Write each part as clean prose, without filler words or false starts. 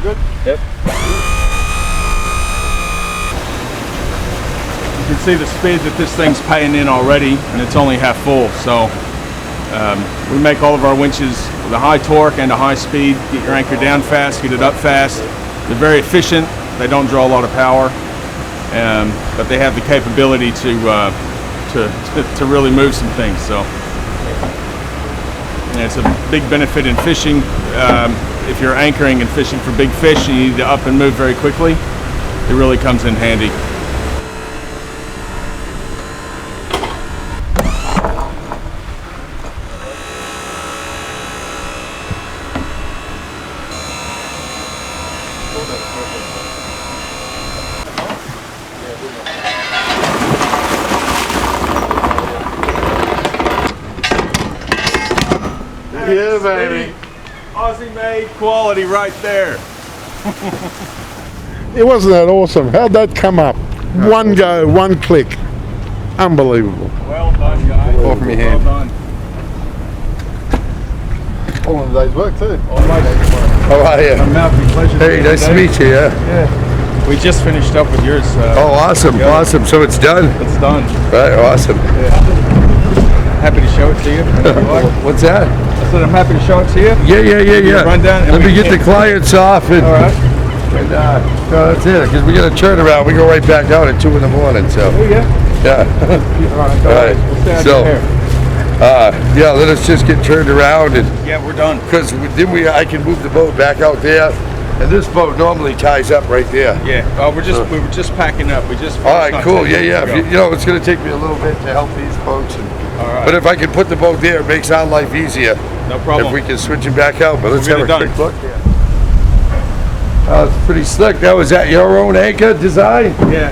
Sound good? Yep. You can see the speed that this thing's paying in already, and it's only half full. So we make all of our winches with a high torque and a high speed. Get your anchor down fast, get it up fast. They're very efficient. They don't draw a lot of power, but they have the capability to really move some things. So and it's a big benefit in fishing. If you're anchoring and fishing for big fish, you need to up and move very quickly. It really comes in handy. Yeah, baby. Aussie made quality right there. It wasn't that awesome. How'd that come up? One go, one click. Unbelievable. Well done, guys. All from your hand. Well done. All in a day's work too. How are you? Pleasure. Hey, nice to meet you. Yeah. We just finished up with yours. Oh, awesome, yeah. awesome. So it's done. It's done. Right, awesome. Happy to show it to you. What's that? I said I'm happy to show it to you. Yeah. Run down. Let me get the clients off and. All right. And no, that's it. Because we got a turnaround. We go right back out at 2 in the morning. So. Oh yeah. Yeah. All right. We'll stay out So. here. Yeah, let us just get turned around and. Yeah, we're done. Because then I can move the boat back out there, and this boat normally ties up right there. Yeah. We were just packing up. We just. All right, cool. Yeah. If you know, it's going to take me a little bit to help these boats. All right. But if I can put the boat there, it makes our life easier. No problem. If we can switch it back out. But let's We'll have get a it quick look. It's pretty slick. That was that your own anchor design? Yeah.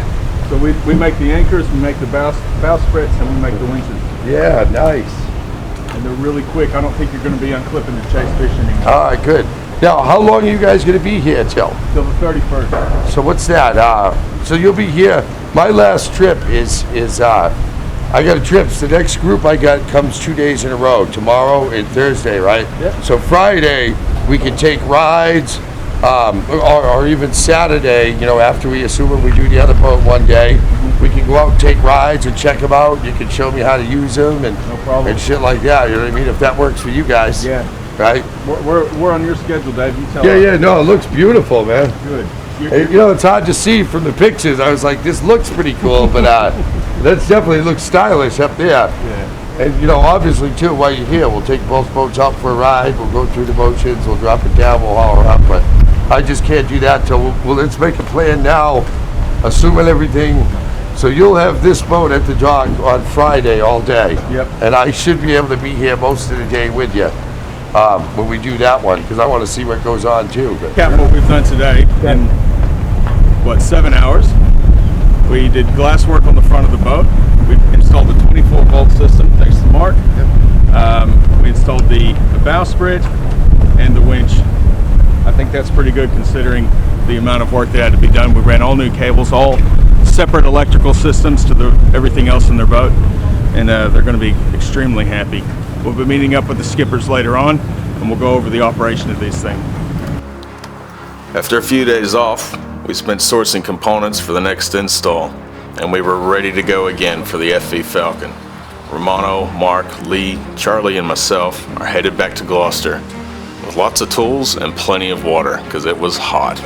So we make the anchors, we make the bowsprits, and we make the winches. Yeah, nice. And they're really quick. I don't think you're going to be unclipping to chase fish anymore. All right, good. Now, how long are you guys going to be here till? Till the 31st. So what's that? So you'll be here. My last trip is I got a trip. So the next group I got comes 2 days in a row, tomorrow and Thursday, right? Yep. So Friday we can take rides, or even Saturday. You know, after we assume we do the other boat one day, we can go out and take rides and check them out. You can show me how to use them and No problem. and shit like that. You know what I mean? If that works for you guys. Yeah. Right. We're on your schedule, Dave. You tell us. Yeah. No, it looks beautiful, man. Good. You know, it's hard to see from the pictures. I was like, this looks pretty cool, but that's definitely looks stylish up there. Yeah. And you know, obviously too, while you're here, we'll take both boats out for a ride. We'll go through the motions. We'll drop it down. We'll haul her up. But I just can't do that till let's make a plan now, assuming everything. So you'll have this boat at the dock on Friday all day. Yep. And I should be able to be here most of the day with you when we do that one, because I want to see what goes on too. But. Cap what we've done today in 7 hours. We did glass work on the front of the boat. We installed a 24-volt system thanks to Mark. We installed the bowsprit and the winch. I think that's pretty good considering the amount of work that had to be done. We ran all new cables, all separate electrical systems to everything else in their boat, and they're going to be extremely happy. We'll be meeting up with the skippers later on, and we'll go over the operation of these things. After a few days off, we spent sourcing components for the next install, and we were ready to go again for the FV Falcon. Romano, Mark, Lee, Charlie, and myself are headed back to Gloucester with lots of tools and plenty of water because it was hot.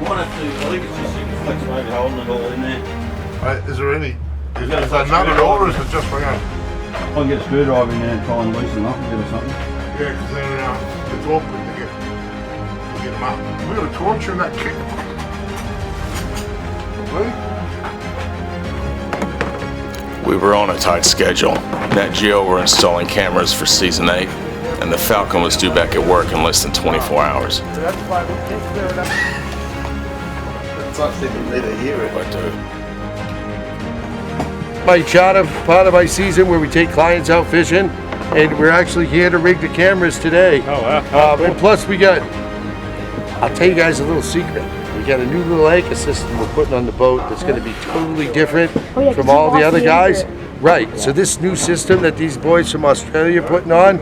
I think it's just you can flex maybe holding it all in there. Is there any? Is there none at all, or is it just for now? I can get a screwdriver in there and try and loosen them up and give it something. Yeah, because then it's awkward to get them up. We got a torch in that kit. Really? We were on a tight schedule. Nat Geo were installing cameras for Season 8, and the Falcon was due back at work in less than 24 hours. That's why we take care of that. My charter, part of my season where we take clients out fishing, and we're actually here to rig the cameras today. Oh, wow. And plus we got, I'll tell you guys a little secret. We got a new little anchor system we're putting on the boat that's going to be totally different from all the other guys. Right, so this new system that these boys from Australia are putting on,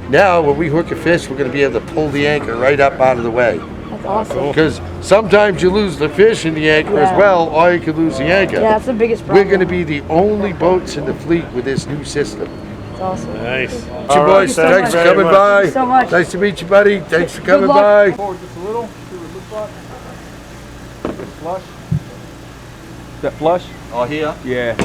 now when we hook a fish, we're going to be able to pull the anchor right up out of the way. That's awesome. Because sometimes you lose the fish in the anchor as well, or you could lose the anchor. Yeah, that's the biggest problem. We're going to be the only boats in the fleet with this new system. That's awesome. Nice. So boys, thanks for coming by. Thank you so much. Nice to meet you, buddy. Thanks for coming luck. by. Forward just a little, see what it looks like. It's flush. Is that flush? Oh, here? Yeah.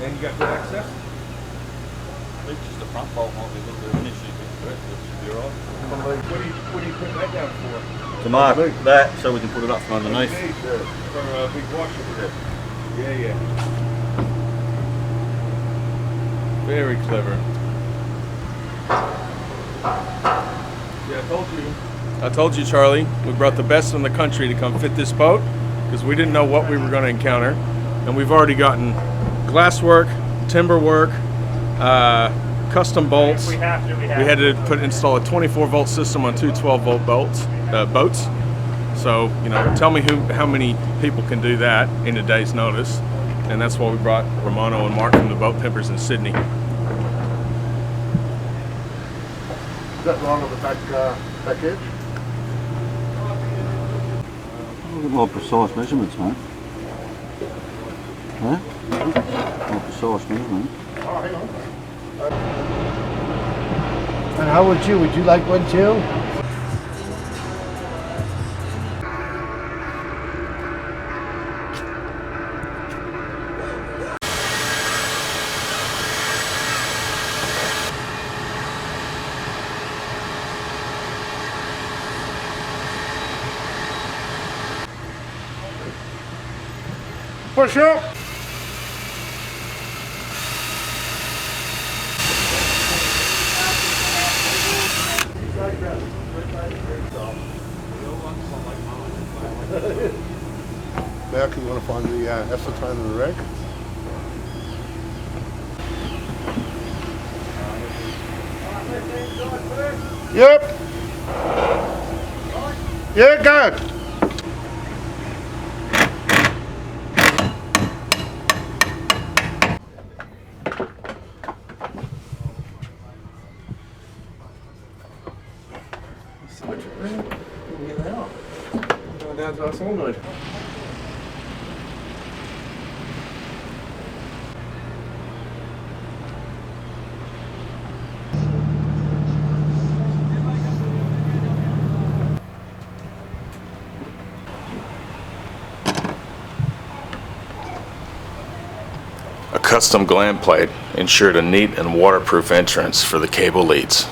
And you got good access? I think just the front bolt might be a little bit of an issue, but it should be alright. What do you put that down for? To mark that so we can put it up from underneath. For a big wash over there. Yeah, yeah. Very clever. Yeah, I told you, Charlie, we brought the best in the country to come fit this boat because we didn't know what we were going to encounter. And we've already gotten glass work, timber work, custom bolts. We had to install a 24-volt system on two 12-volt boats. So, you know, tell me how many people can do that in a day's notice. And that's why we brought Romano and Mark from the Boat Pimpers in Sydney. Is that wrong on the back edge? A little more precise measurements, mate. Huh? More precise measurement. And how would you? Would you like one too? Push up. Back, you want to find the acetone in the wreck? Yep. Yeah, go. A custom gland plate ensured a neat and waterproof entrance for the cable leads.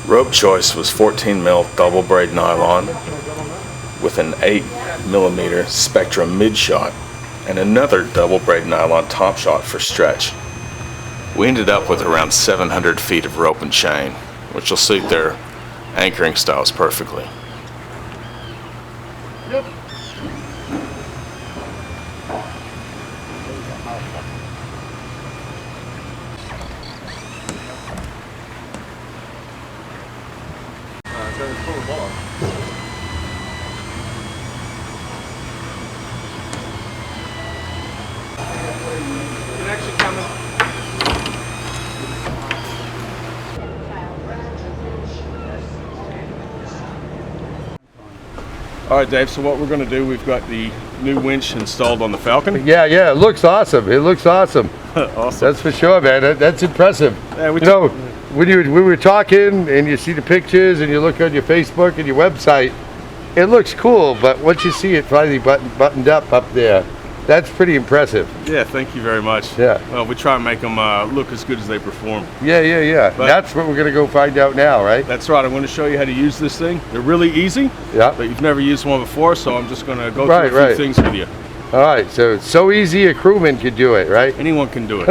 Rope choice was 14 mil double braid nylon with an 8 millimeter Spectrum mid shot and another double braid nylon top shot for stretch. We ended up with around 700 feet of rope and chain, which will suit their anchoring styles perfectly. All right, Dave, so what we're going to do, we've got the new winch installed on the Falcon. Yeah, it looks awesome. It looks awesome. Awesome. That's for sure, man. That's impressive. Yeah, You know, when we were talking and you see the pictures and you look on your Facebook and your website, it looks cool, but once you see it finally buttoned up there, that's pretty impressive. Yeah, thank you very much. Yeah. Well, we try and make them look as good as they perform. Yeah. But- That's what we're going to go find out now, right? That's right. I'm going to show you how to use this thing. They're really easy, Yeah. but you've never used one before, so I'm just going to go Right, through a right. few things with you. All right, so it's so easy a crewman could do it, right? Anyone can do it.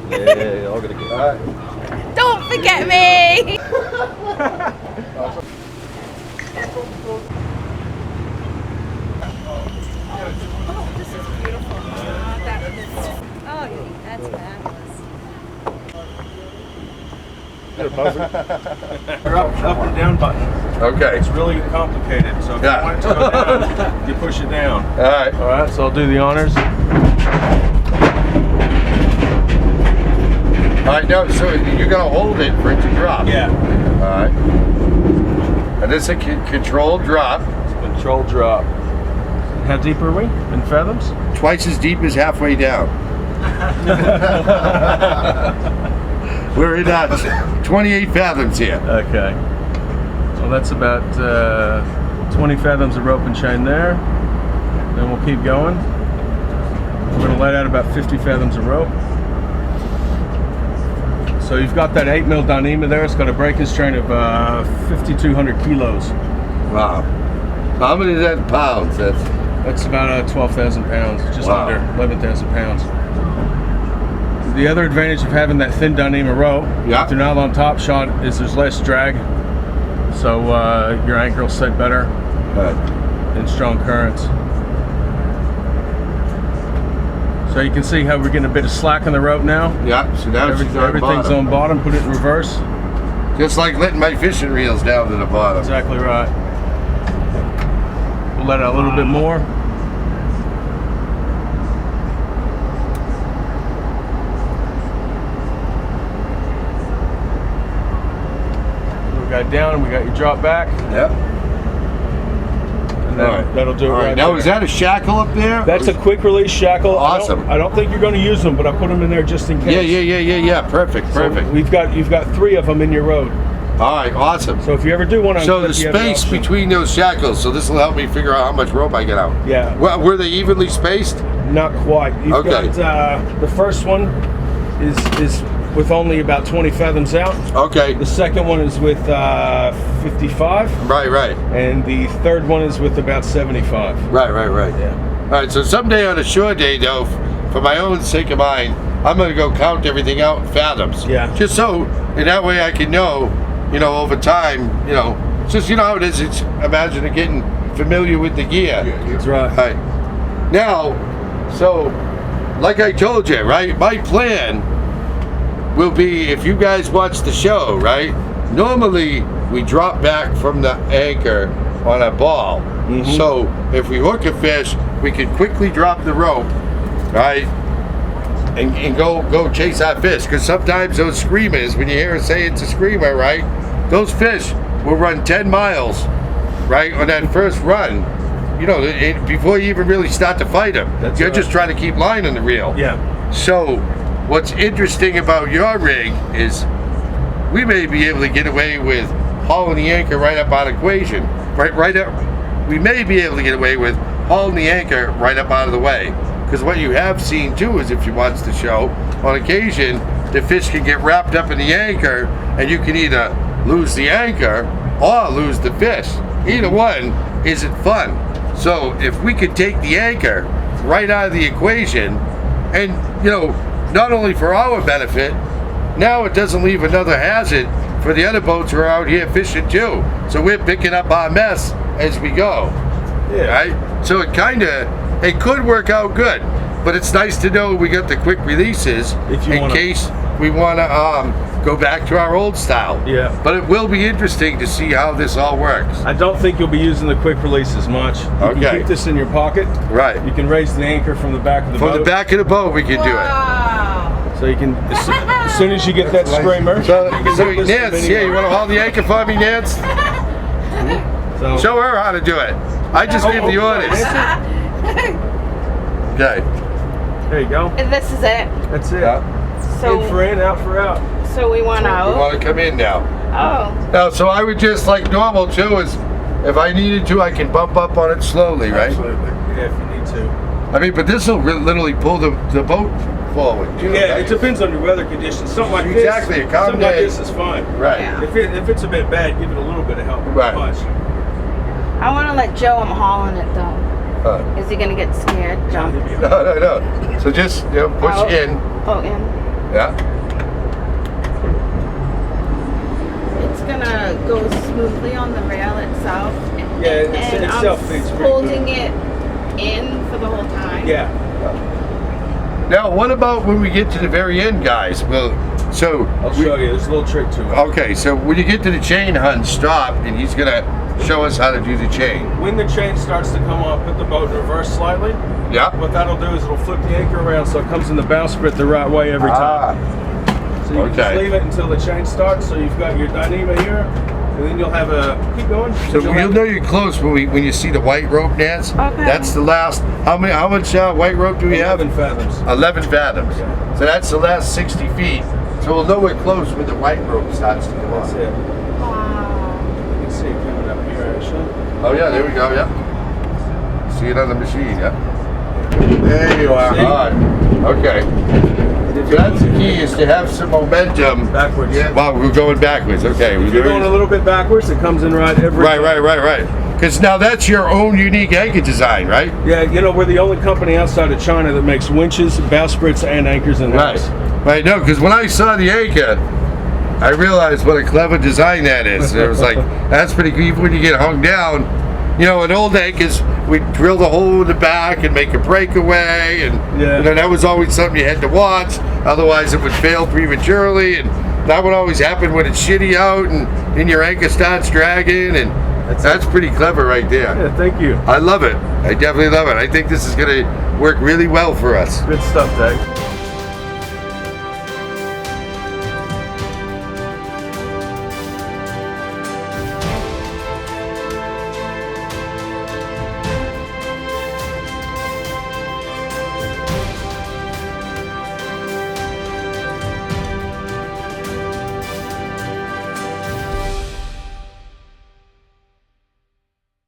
Yeah, I'll get a good. Don't forget me! Oh, this is beautiful. Oh, that's fabulous. They're up and down buttons. Okay. It's really complicated, so if Yeah. you want it to go down, you push it down. All right. All right, so I'll do the honors. All right, now, so you're going to hold it for it to drop. Yeah. All right. And this is a controlled drop. Control drop. How deep are we in fathoms? Twice as deep as halfway down. We're in 28 fathoms here. Okay. So that's about 20 fathoms of rope and chain there. Then we'll keep going. We're going to let out about 50 fathoms of rope. So you've got that 8mm Dyneema there. It's got a breaking strain of 5,200 kilos. Wow. How many is that in pounds? That's about 12,000 pounds, just Wow. under 11,000 pounds. The other advantage of having that thin Dyneema rope Yeah. with your nylon top shot is there's less drag. So your anchor will set better in strong currents. So you can see how we're getting a bit of slack in the rope now. Yeah, so now she's on Everything's bottom. on bottom, put it in reverse. Just like letting my fishing reels down to the bottom. Exactly right. We'll let out a little bit more. We got down and we got your drop back. Yep. And that'll do it All right right, now there. is that a shackle up there? That's a quick release shackle. Awesome. I don't think you're going to use them, but I put them in there just in case. Yeah. Perfect. So you've got 3 of them in your road. All right, awesome. So if you ever do want to, So the space between those shackles, so this will help me figure out how much rope I get out. Yeah. Well, were they evenly spaced? Not quite. You've Okay. got the first one is with only about 20 fathoms out. Okay. The second one is with 55, Right. and the third one is with about 75. Right. Yeah. All right, so someday on a shore day, though, for my own sake of mine, I'm going to go count everything out in fathoms. Yeah. Just so, in that way I can know, over time, just, how it is. It's, imagine getting familiar with the gear. That's right. All right. Now, so, like I told you, right, my plan will be, if you guys watch the show, right, normally we drop back from the anchor on a ball. So if we hook a fish, we can quickly drop the rope, right, and go chase that fish. Because sometimes those screamers, when you hear us say it's a screamer, right, those fish will run 10 miles, right, on that first run. Before you even really start to fight them. That's You're right. just trying to keep line on the reel. Yeah. So, what's interesting about your rig is we may be able to get away with hauling the anchor right up out of equation. Right up. We may be able to get away with hauling the anchor right up out of the way. Because what you have seen too is, if you watch the show, on occasion the fish can get wrapped up in the anchor and you can either lose the anchor or lose the fish. Either one isn't fun. So if we could take the anchor right out of the equation, and not only for our benefit, now it doesn't leave another hazard for the other boats who are out here fishing too. So we're picking up our mess as we go. Yeah. Right? So it could work out good, but it's nice to know we got the quick releases in case we want to go back to our old style. Yeah. But it will be interesting to see how this all works. I don't think you'll be using the quick release as much. You Okay. can keep this in your pocket. Right. You can raise the anchor from the back of the boat. From the back of the boat we can do it. Wow. So you can, as soon as you get that screamer, So, you can so do this Nance, from yeah, you anywhere. want to hold the anchor for me, Nance? So, Show her how to do it. I just give the orders. Okay. there you go. And this is it. That's it. So, In for in, out for out. so we want We out. want to come in now. Oh, Now, so I would just, like normal too, is if I needed to, I can bump up on it slowly, right? Absolutely. Yeah, if you need to. I mean, but this will literally pull the boat forward. Too, Yeah, right? it depends on your weather conditions. Something like Exactly, a this. calm Something like day. this is fine. Right. Yeah. If it's a bit bad, give it a little bit of help. Right. Much. I want to let Joe. I'm hauling it though. Is he gonna get scared? Jump. No. So just push Out. in. Oh, in. Yeah. It's gonna go smoothly on the rail itself. Yeah, and itself I'm feeds pretty holding good. it in for the whole time. Yeah. Now, what about when we get to the very end, guys? Well, so I'll show you. There's a little trick to it. Okay, so when you get to the chain, hun, stop, and he's gonna show us how to do the chain. When the chain starts to come off, put the boat in reverse slightly. Yeah. What that'll do is it'll flip the anchor around so it comes in the bowsprit the right way every time. So you can just okay. leave it until the chain starts. So you've got your Dyneema here, and then you'll have a keep going. So you'll know you're close when you see the white rope, Nance. Okay. That's the last. How much white rope do we have? 11 fathoms. 11 fathoms. So that's the last 60 feet. So we'll know we're close when the white rope starts to come That's on. it. Wow. You can see it coming up here actually. Oh yeah, there we go. Yeah. See it on the machine. Yeah. There you are. See? All right. Okay. So that's the key, is to have some momentum. Backwards. Yeah. Wow, we're going backwards. Okay. If you're going a little bit backwards, it comes in right every time. Right. Because now that's your own unique anchor design, right? Yeah, you know, we're the only company outside of China that makes winches, bowsprits, and anchors in house. Right. No, because when I saw the anchor, I realized what a clever design that is. It was like, that's pretty cool. Even when you get hung down, you know, in old anchors, we'd drill the hole in the back and make a breakaway, and Yeah. you know, that was always something you had to watch. Otherwise, it would fail prematurely, and that would always happen when it's shitty out, and then your anchor starts dragging, and that's pretty clever right there. Yeah, thank you. I love it. I definitely love it. I think this is going to work really well for us. Good stuff, Dave.